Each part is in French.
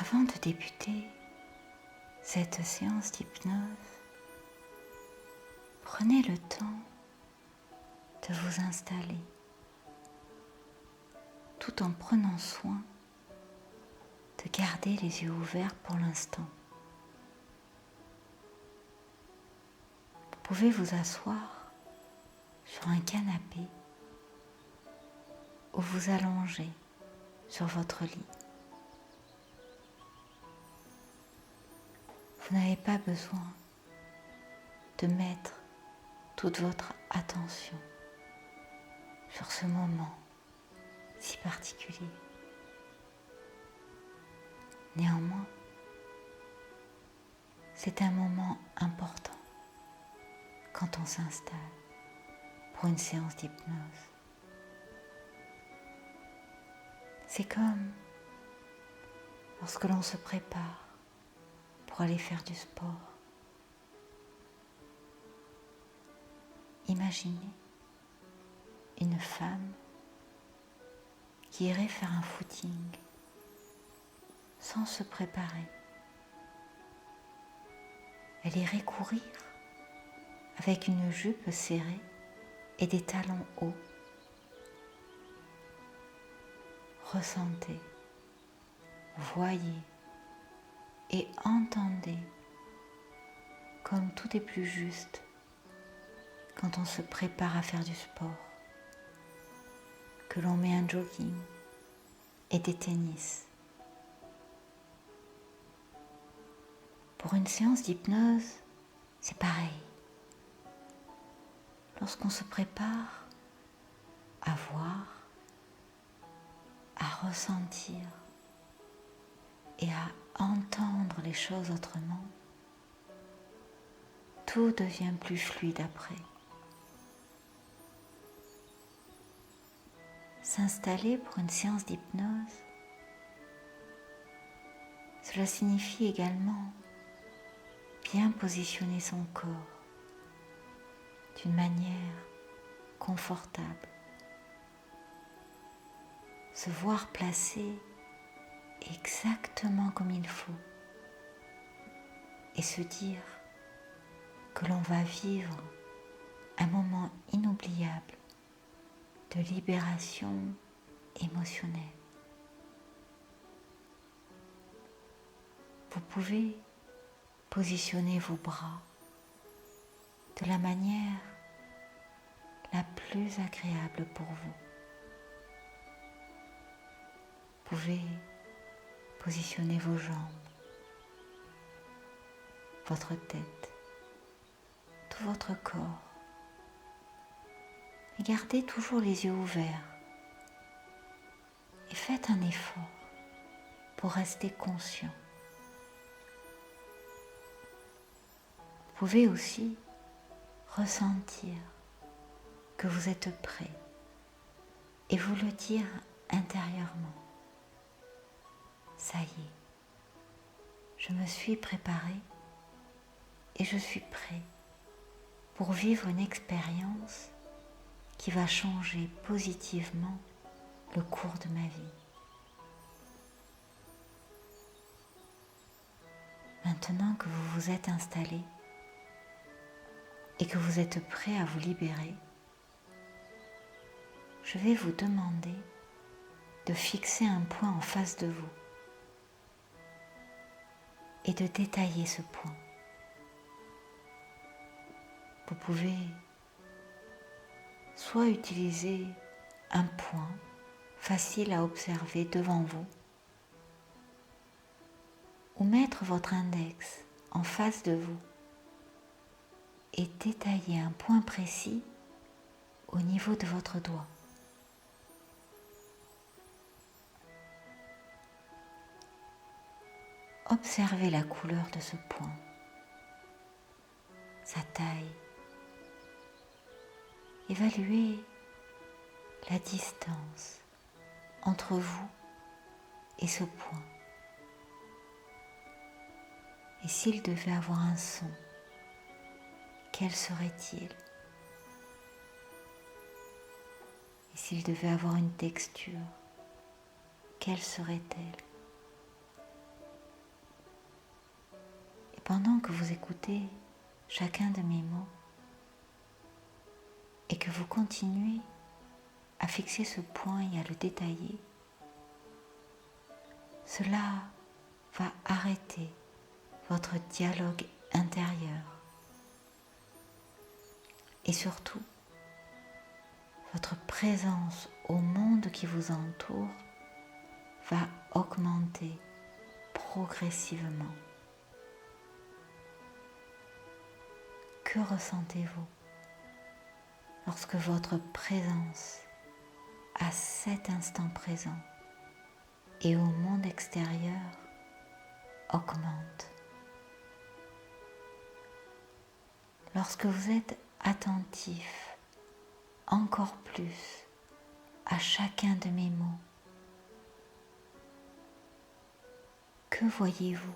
Avant de débuter cette séance d'hypnose, prenez le temps de vous installer tout en prenant soin de garder les yeux ouverts pour l'instant. Vous pouvez vous asseoir sur un canapé ou vous allonger sur votre lit. Vous n'avez pas besoin de mettre toute votre attention sur ce moment si particulier. Néanmoins, c'est un moment important quand on s'installe pour une séance d'hypnose. C'est comme lorsque l'on se prépare pour aller faire du sport. Imaginez une femme qui irait faire un footing sans se préparer. Elle irait courir avec une jupe serrée et des talons hauts. Ressentez, voyez et entendez comme tout est plus juste quand on se prépare à faire du sport, que l'on met un jogging et des tennis. Pour une séance d'hypnose, c'est pareil. Lorsqu'on se prépare à voir, à ressentir et à entendre les choses autrement, tout devient plus fluide après. S'installer pour une séance d'hypnose, cela signifie également bien positionner son corps d'une manière confortable, se voir placé exactement comme il faut et se dire que l'on va vivre un moment inoubliable de libération émotionnelle. Vous pouvez positionner vos bras de la manière la plus agréable pour vous. Vous pouvez positionner vos jambes, votre tête, tout votre corps. Et gardez toujours les yeux ouverts. Et faites un effort pour rester conscient. Vous pouvez aussi ressentir que vous êtes prêt et vous le dire intérieurement. Ça y est, je me suis préparé et je suis prêt pour vivre une expérience qui va changer positivement le cours de ma vie. Maintenant que vous vous êtes installé et que vous êtes prêt à vous libérer, je vais vous demander de fixer un point en face de vous et de détailler ce point. Vous pouvez soit utiliser un point facile à observer devant vous, ou mettre votre index en face de vous et détailler un point précis au niveau de votre doigt. Observez la couleur de ce point, sa taille. Évaluez la distance entre vous et ce point. Et s'il devait avoir un son, quel serait-il? Et s'il devait avoir une texture, quelle serait-elle? pendant que vous écoutez chacun de mes mots et que vous continuez à fixer ce point et à le détailler, cela va arrêter votre dialogue intérieur et surtout votre présence au monde qui vous entoure va augmenter progressivement. Que ressentez-vous lorsque votre présence à cet instant présent et au monde extérieur augmente? Lorsque vous êtes attentif encore plus à chacun de mes mots, que voyez-vous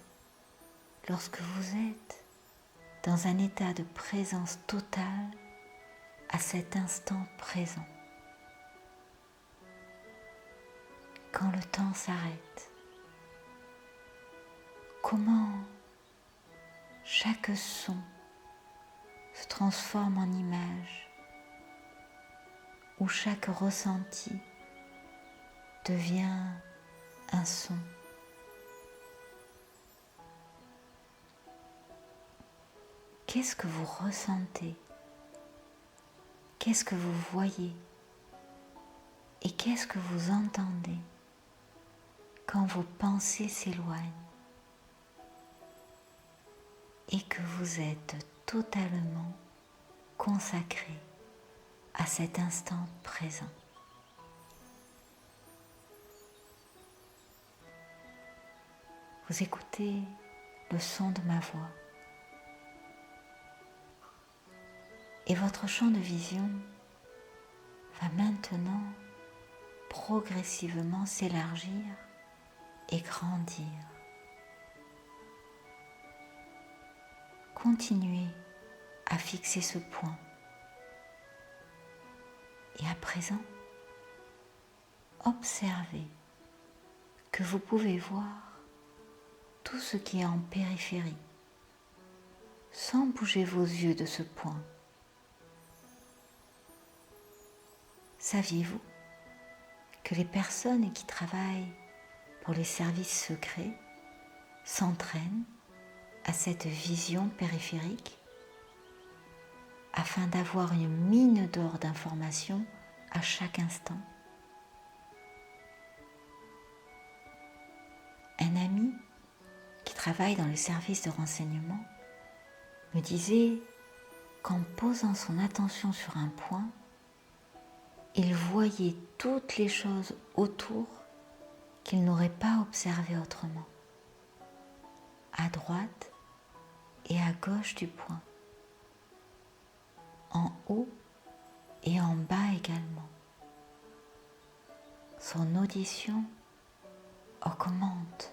lorsque vous êtes dans un état de présence totale à cet instant présent? Quand le temps s'arrête, comment chaque son se transforme en image, où chaque ressenti devient un son. Qu'est-ce que vous ressentez? Qu'est-ce que vous voyez? Et qu'est-ce que vous entendez quand vos pensées s'éloignent et que vous êtes totalement consacré à cet instant présent? Vous écoutez le son de ma voix et votre champ de vision va maintenant progressivement s'élargir et grandir. Continuez à fixer ce point. Et à présent, observez que vous pouvez voir tout ce qui est en périphérie, sans bouger vos yeux de ce point. Saviez-vous que les personnes qui travaillent pour les services secrets s'entraînent à cette vision périphérique afin d'avoir une mine d'or d'informations à chaque instant? Un ami qui travaille dans le service de renseignement me disait qu'en posant son attention sur un point, il voyait toutes les choses autour qu'il n'aurait pas observées autrement, à droite et à gauche du point, en haut et en bas également. Son audition augmente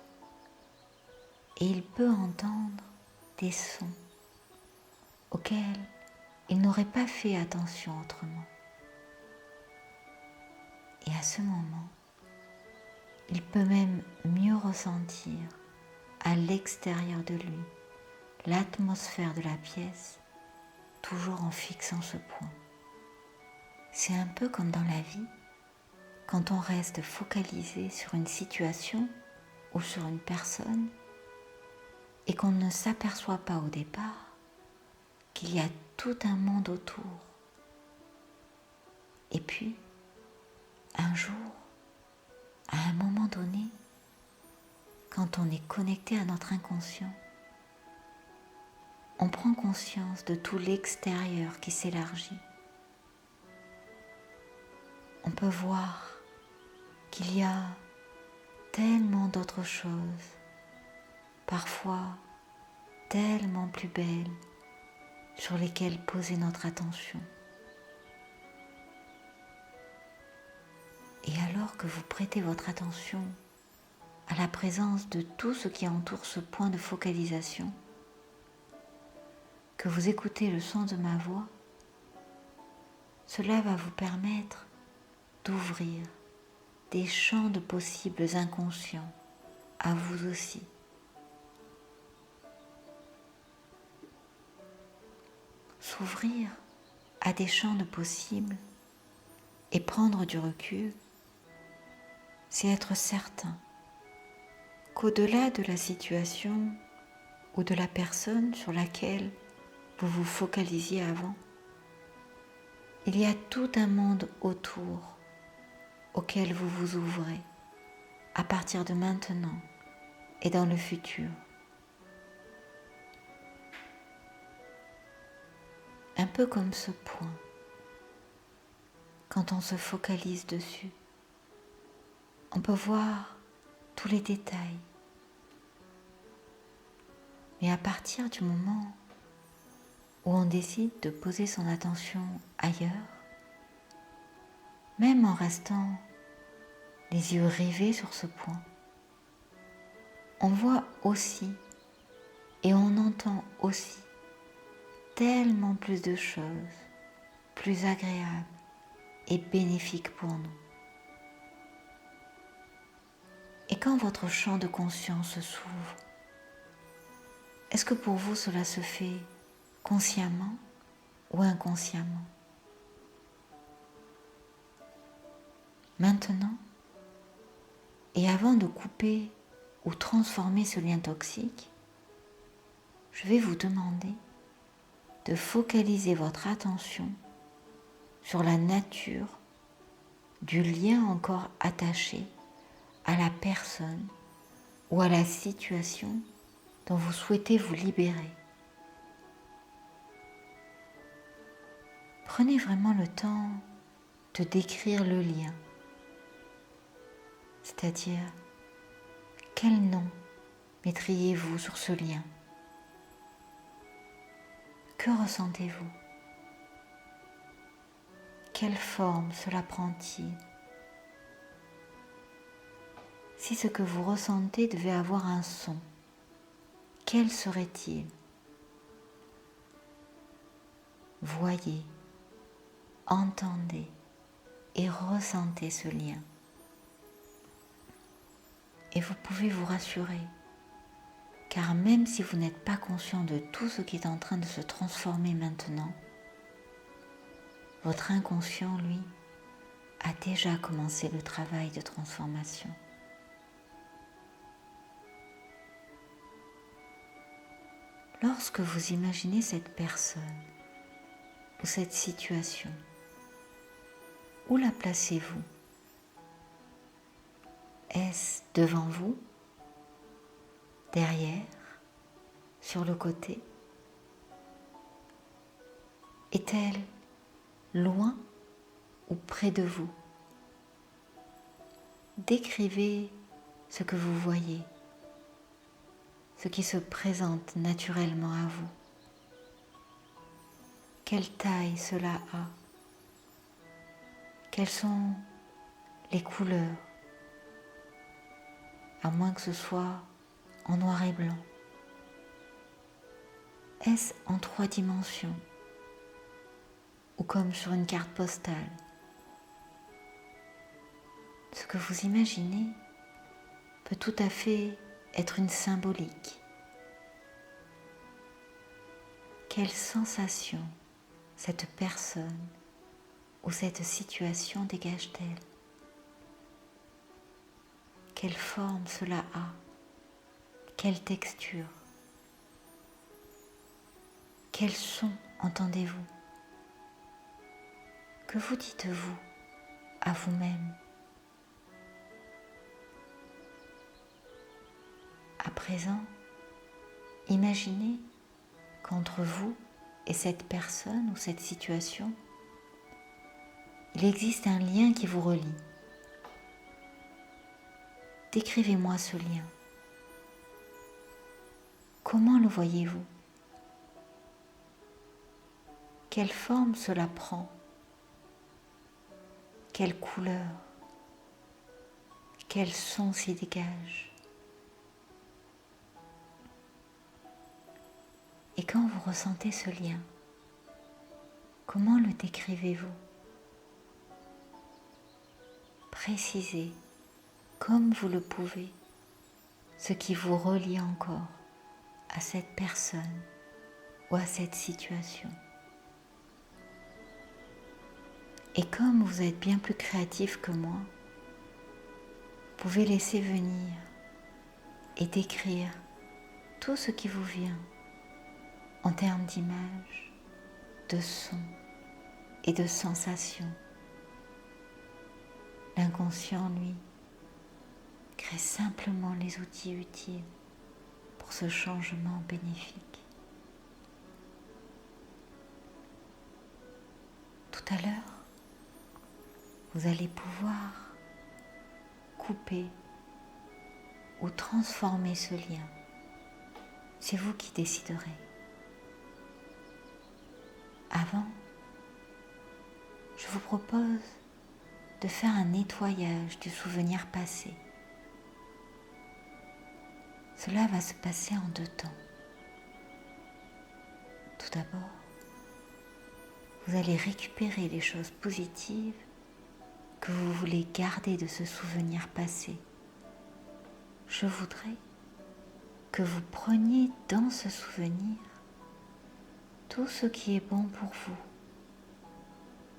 et il peut entendre des sons auxquels il n'aurait pas fait attention autrement. Et à ce moment, il peut même mieux ressentir à l'extérieur de lui l'atmosphère de la pièce, toujours en fixant ce point. C'est un peu comme dans la vie, quand on reste focalisé sur une situation ou sur une personne et qu'on ne s'aperçoit pas au départ qu'il y a tout un monde autour. Et puis, un jour, à un moment donné, quand on est connecté à notre inconscient, on prend conscience de tout l'extérieur qui s'élargit. On peut voir qu'il y a tellement d'autres choses, parfois tellement plus belles, sur lesquelles poser notre attention. Et alors que vous prêtez votre attention à la présence de tout ce qui entoure ce point de focalisation, que vous écoutez le son de ma voix, cela va vous permettre d'ouvrir des champs de possibles inconscients à vous aussi. s'ouvrir à des champs de possibles et prendre du recul, c'est être certain qu'au-delà de la situation ou de la personne sur laquelle vous vous focalisiez avant, il y a tout un monde autour auquel vous vous ouvrez à partir de maintenant et dans le futur. Un peu comme ce point, quand on se focalise dessus, on peut voir tous les détails. Mais à partir du moment où on décide de poser son attention ailleurs, même en restant les yeux rivés sur ce point, on voit aussi et on entend aussi tellement plus de choses, plus agréables et bénéfiques pour nous. Et quand votre champ de conscience s'ouvre, est-ce que pour vous cela se fait consciemment ou inconsciemment? Maintenant, et avant de couper ou transformer ce lien toxique, je vais vous demander de focaliser votre attention sur la nature du lien encore attaché à la personne ou à la situation dont vous souhaitez vous libérer. Prenez vraiment le temps de décrire le lien, c'est-à-dire quel nom mettriez-vous sur ce lien? Que ressentez-vous? Quelle forme cela prend-il? Si ce que vous ressentez devait avoir un son, quel serait-il? Voyez, entendez et ressentez ce lien. Et vous pouvez vous rassurer, car même si vous n'êtes pas conscient de tout ce qui est en train de se transformer maintenant, votre inconscient, lui, a déjà commencé le travail de transformation. Lorsque vous imaginez cette personne ou cette situation, où la placez-vous? Est-ce devant vous, derrière, sur le côté? Est-elle loin ou près de vous? Décrivez ce que vous voyez, ce qui se présente naturellement à vous. Quelle taille cela a? Quelles sont les couleurs? À moins que ce soit en noir et blanc. Est-ce en 3 dimensions ou comme sur une carte postale? Ce que vous imaginez peut tout à fait être une symbolique. Quelle sensation cette personne ou cette situation dégage-t-elle? Quelle forme cela a? Quelle texture? Quel son entendez-vous? Que vous dites-vous à vous-même? À présent, imaginez qu'entre vous et cette personne ou cette situation, il existe un lien qui vous relie. Décrivez-moi ce lien. Comment le voyez-vous? Quelle forme cela prend? Quelle couleur? Quel son s'y dégage? Et quand vous ressentez ce lien, comment le décrivez-vous? Précisez, comme vous le pouvez, ce qui vous relie encore à cette personne ou à cette situation. Et comme vous êtes bien plus créatif que moi, vous pouvez laisser venir et décrire tout ce qui vous vient en termes d'images, de sons et de sensations. L'inconscient, lui, crée simplement les outils utiles pour ce changement bénéfique. Tout à l'heure, vous allez pouvoir couper ou transformer ce lien. C'est vous qui déciderez. Avant, je vous propose de faire un nettoyage du souvenir passé. Cela va se passer en 2 temps. Tout d'abord, vous allez récupérer les choses positives que vous voulez garder de ce souvenir passé. Je voudrais que vous preniez dans ce souvenir tout ce qui est bon pour vous,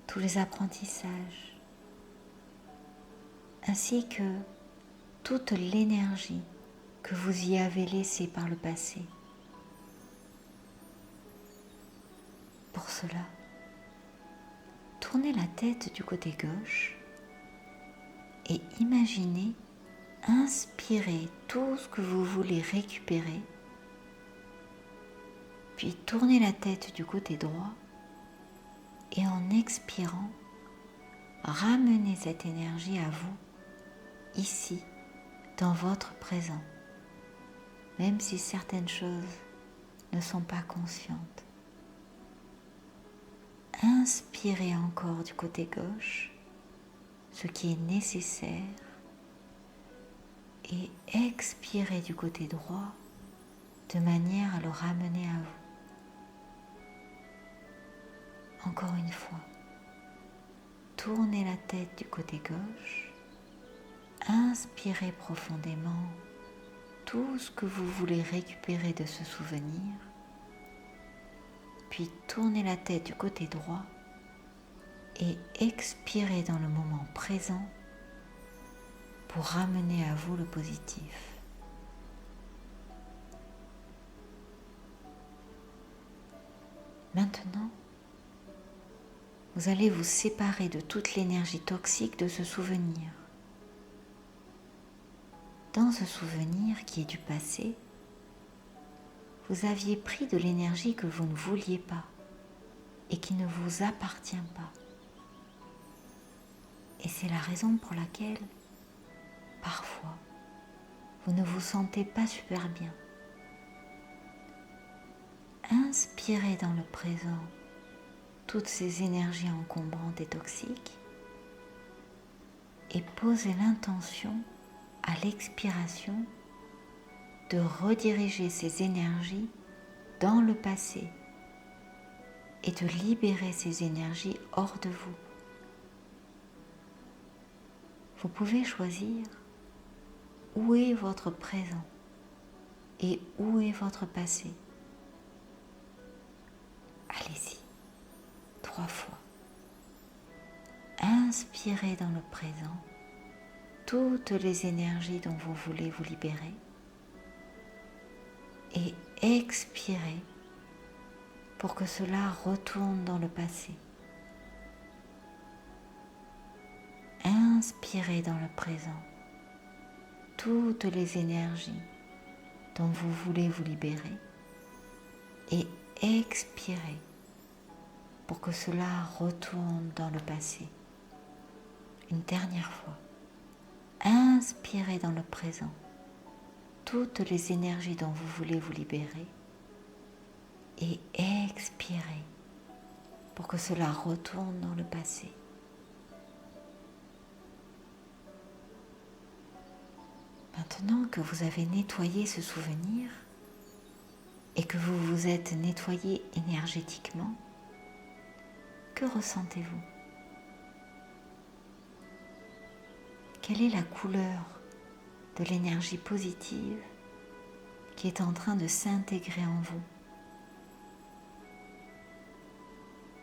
tous les apprentissages, ainsi que toute l'énergie que vous y avez laissée par le passé. Pour cela, tournez la tête du côté gauche et imaginez inspirer tout ce que vous voulez récupérer, puis tournez la tête du côté droit et en expirant, ramenez cette énergie à vous, ici, dans votre présent, même si certaines choses ne sont pas conscientes. Inspirez encore du côté gauche ce qui est nécessaire et expirez du côté droit de manière à le ramener à vous. Encore une fois, tournez la tête du côté gauche, inspirez profondément tout ce que vous voulez récupérer de ce souvenir, puis tournez la tête du côté droit et expirez dans le moment présent pour ramener à vous le positif. Maintenant, vous allez vous séparer de toute l'énergie toxique de ce souvenir. Dans ce souvenir qui est du passé, vous aviez pris de l'énergie que vous ne vouliez pas et qui ne vous appartient pas. Et c'est la raison pour laquelle, parfois, vous ne vous sentez pas super bien. Inspirez dans le présent toutes ces énergies encombrantes et toxiques et posez l'intention à l'expiration de rediriger ces énergies dans le passé et de libérer ces énergies hors de vous. Vous pouvez choisir où est votre présent et où est votre passé. Allez-y, 3 fois. Inspirez dans le présent toutes les énergies dont vous voulez vous libérer et expirez pour que cela retourne dans le passé. Inspirez dans le présent toutes les énergies dont vous voulez vous libérer et expirez pour que cela retourne dans le passé. Une dernière fois, inspirez dans le présent toutes les énergies dont vous voulez vous libérer et expirez pour que cela retourne dans le passé. Maintenant que vous avez nettoyé ce souvenir et que vous vous êtes nettoyé énergétiquement, que ressentez-vous? Quelle est la couleur de l'énergie positive qui est en train de s'intégrer en vous?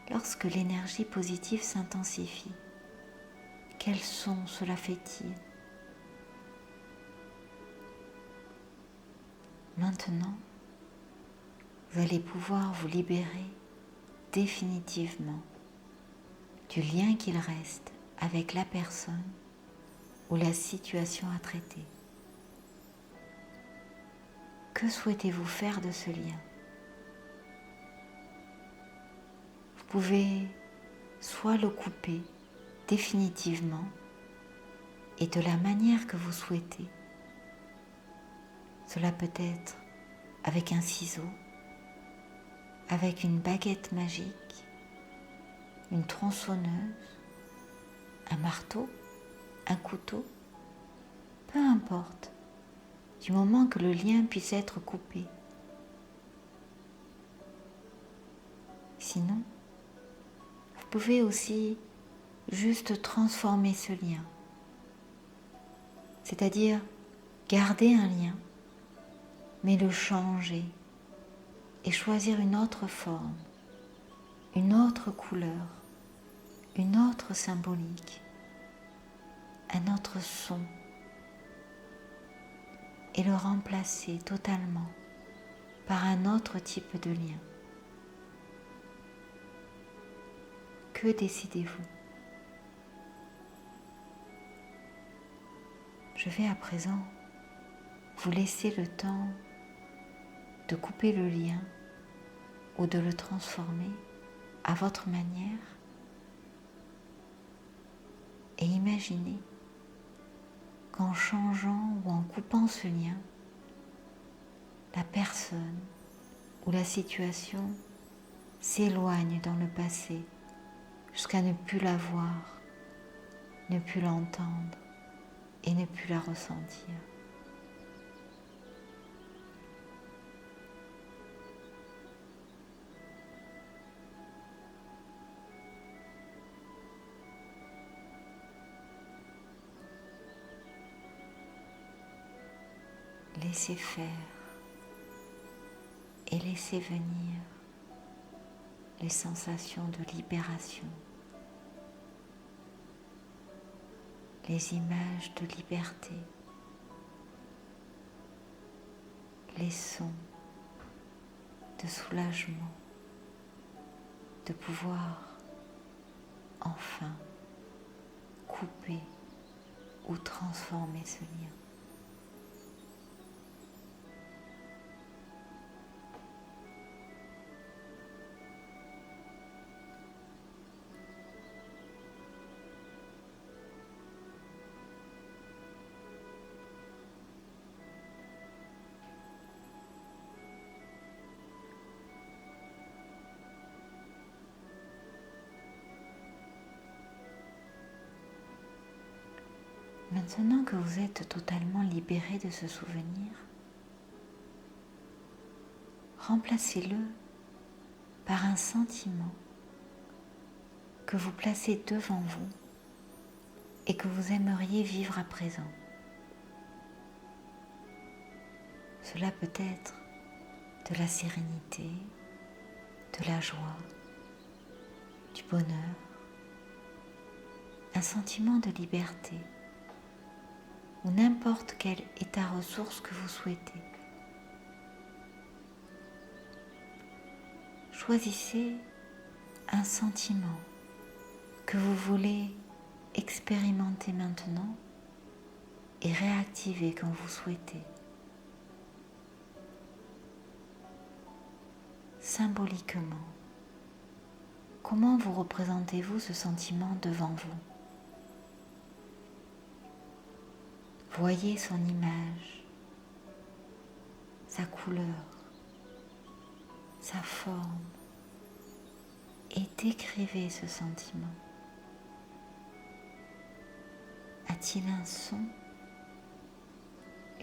lorsque l'énergie positive s'intensifie, quel son cela fait-il? Maintenant, vous allez pouvoir vous libérer définitivement du lien qu'il reste avec la personne ou la situation à traiter. Que souhaitez-vous faire de ce lien? Vous pouvez soit le couper définitivement et de la manière que vous souhaitez. Cela peut être avec un ciseau, avec une baguette magique, une tronçonneuse, un marteau, un couteau, peu importe, du moment que le lien puisse être coupé. Sinon, vous pouvez aussi juste transformer ce lien, c'est-à-dire garder un lien, mais le changer et choisir une autre forme, une autre couleur, une autre symbolique, un autre son, et le remplacer totalement par un autre type de lien. Que décidez-vous? Je vais à présent vous laisser le temps de couper le lien ou de le transformer à votre manière et imaginez qu'en changeant ou en coupant ce lien, la personne ou la situation s'éloigne dans le passé jusqu'à ne plus la voir, ne plus l'entendre et ne plus la ressentir. Laissez faire et laissez venir les sensations de libération, les images de liberté, les sons de soulagement, de pouvoir enfin couper ou transformer ce lien. Maintenant que vous êtes totalement libéré de ce souvenir, remplacez-le par un sentiment que vous placez devant vous et que vous aimeriez vivre à présent. Cela peut être de la sérénité, de la joie, du bonheur, un sentiment de liberté ou n'importe quel état ressource que vous souhaitez. Choisissez un sentiment que vous voulez expérimenter maintenant et réactiver quand vous souhaitez. Symboliquement, comment vous représentez-vous ce sentiment devant vous? Voyez son image, sa couleur, sa forme et décrivez ce sentiment. A-t-il un son,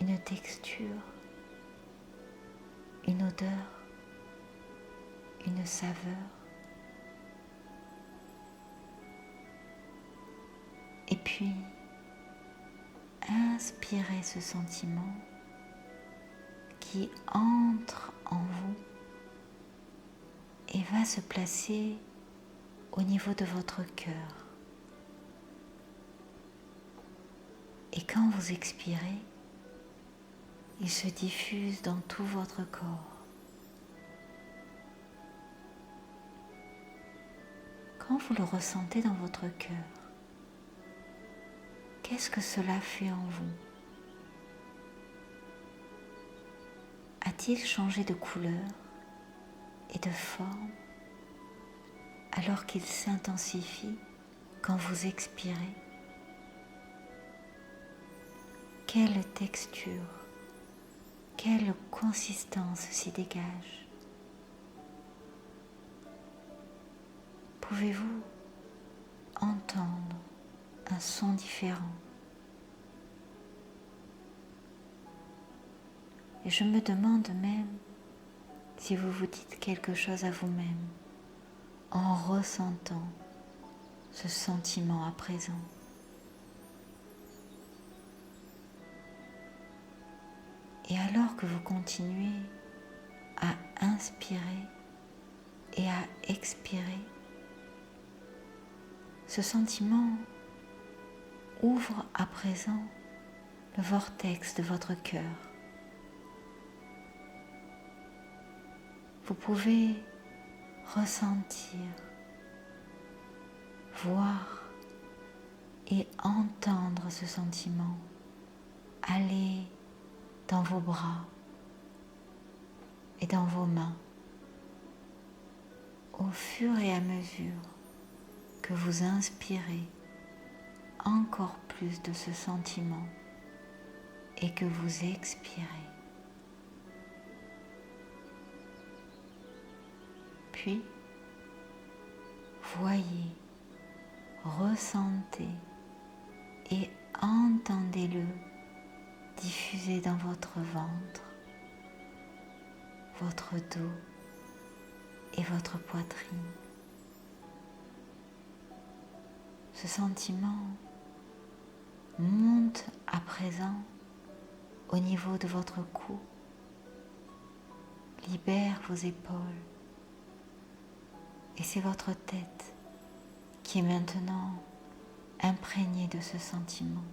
une texture, une odeur, une saveur? Et puis, inspirez ce sentiment qui entre en vous et va se placer au niveau de votre cœur. Et quand vous expirez, il se diffuse dans tout votre corps. Quand vous le ressentez dans votre cœur, qu'est-ce que cela fait en vous? A-t-il changé de couleur et de forme alors qu'il s'intensifie quand vous expirez? Quelle texture, quelle consistance s'y dégage? Pouvez-vous entendre un son différent? Et je me demande même si vous vous dites quelque chose à vous-même en ressentant ce sentiment à présent. Et alors que vous continuez à inspirer et à expirer, ce sentiment ouvre à présent le vortex de votre cœur. Vous pouvez ressentir, voir et entendre ce sentiment aller dans vos bras et dans vos mains au fur et à mesure que vous inspirez encore plus de ce sentiment et que vous expirez. Puis, voyez, ressentez et entendez-le diffuser dans votre ventre, votre dos et votre poitrine. Ce sentiment monte à présent au niveau de votre cou, libère vos épaules et c'est votre tête qui est maintenant imprégnée de ce sentiment.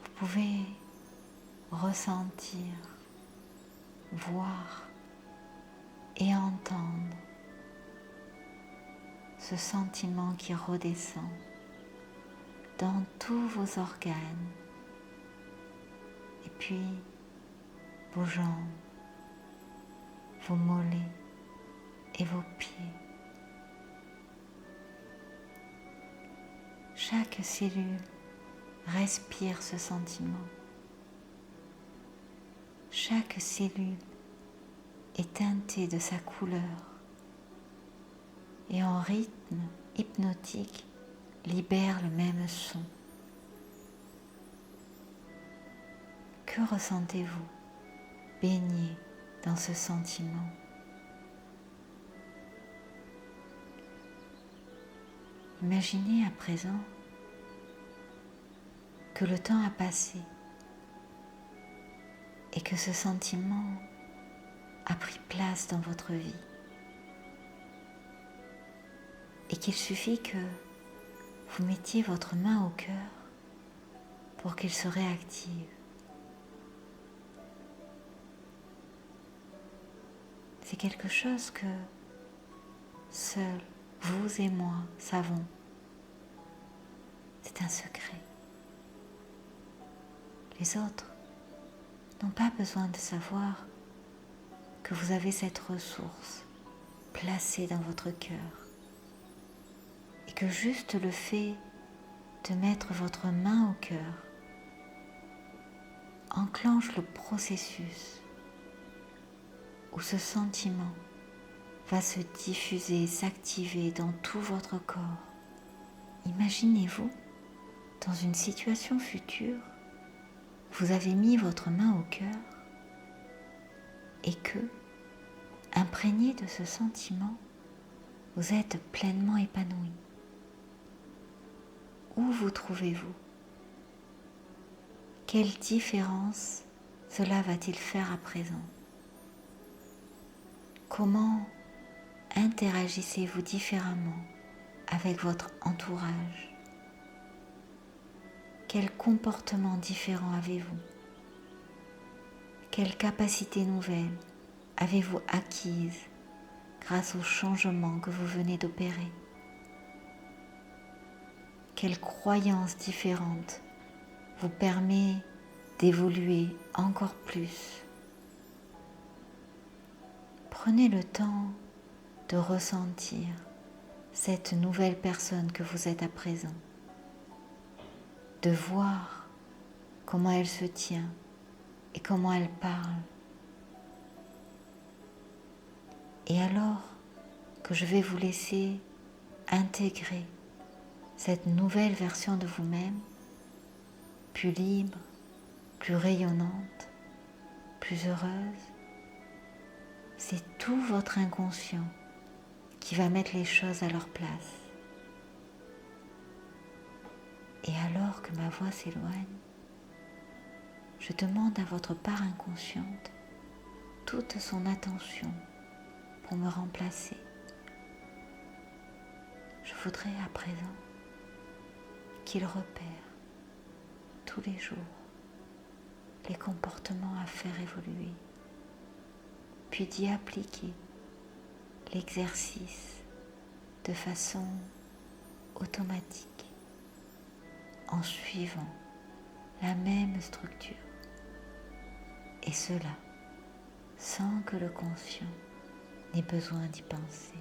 Vous pouvez ressentir, voir et entendre ce sentiment qui redescend dans tous vos organes et puis vos jambes, vos mollets et vos pieds. Chaque cellule respire ce sentiment. Chaque cellule est teintée de sa couleur et en rythme hypnotique libère le même son. Que ressentez-vous baigné dans ce sentiment? Imaginez à présent que le temps a passé et que ce sentiment a pris place dans votre vie et qu'il suffit que vous mettiez votre main au cœur pour qu'il se réactive. C'est quelque chose que seuls vous et moi savons. C'est un secret. Les autres n'ont pas besoin de savoir que vous avez cette ressource placée dans votre cœur et que juste le fait de mettre votre main au cœur enclenche le processus où ce sentiment va se diffuser, s'activer dans tout votre corps. Imaginez-vous, dans une situation future, vous avez mis votre main au cœur et que, imprégné de ce sentiment, vous êtes pleinement épanoui. Où vous trouvez-vous? Quelle différence cela va-t-il faire à présent? Comment interagissez-vous différemment avec votre entourage? Quel comportement différent avez-vous? Quelles capacités nouvelles avez-vous acquises grâce aux changements que vous venez d'opérer? Quelle croyance différente vous permet d'évoluer encore plus? Prenez le temps de ressentir cette nouvelle personne que vous êtes à présent, de voir comment elle se tient et comment elle parle. Et alors que je vais vous laisser intégrer cette nouvelle version de vous-même, plus libre, plus rayonnante, plus heureuse, c'est tout votre inconscient qui va mettre les choses à leur place. Et alors que ma voix s'éloigne, je demande à votre part inconsciente toute son attention pour me remplacer. Je voudrais à présent qu'il repère tous les jours les comportements à faire évoluer, puis d'y appliquer l'exercice de façon automatique en suivant la même structure, et cela sans que le conscient n'ait besoin d'y penser.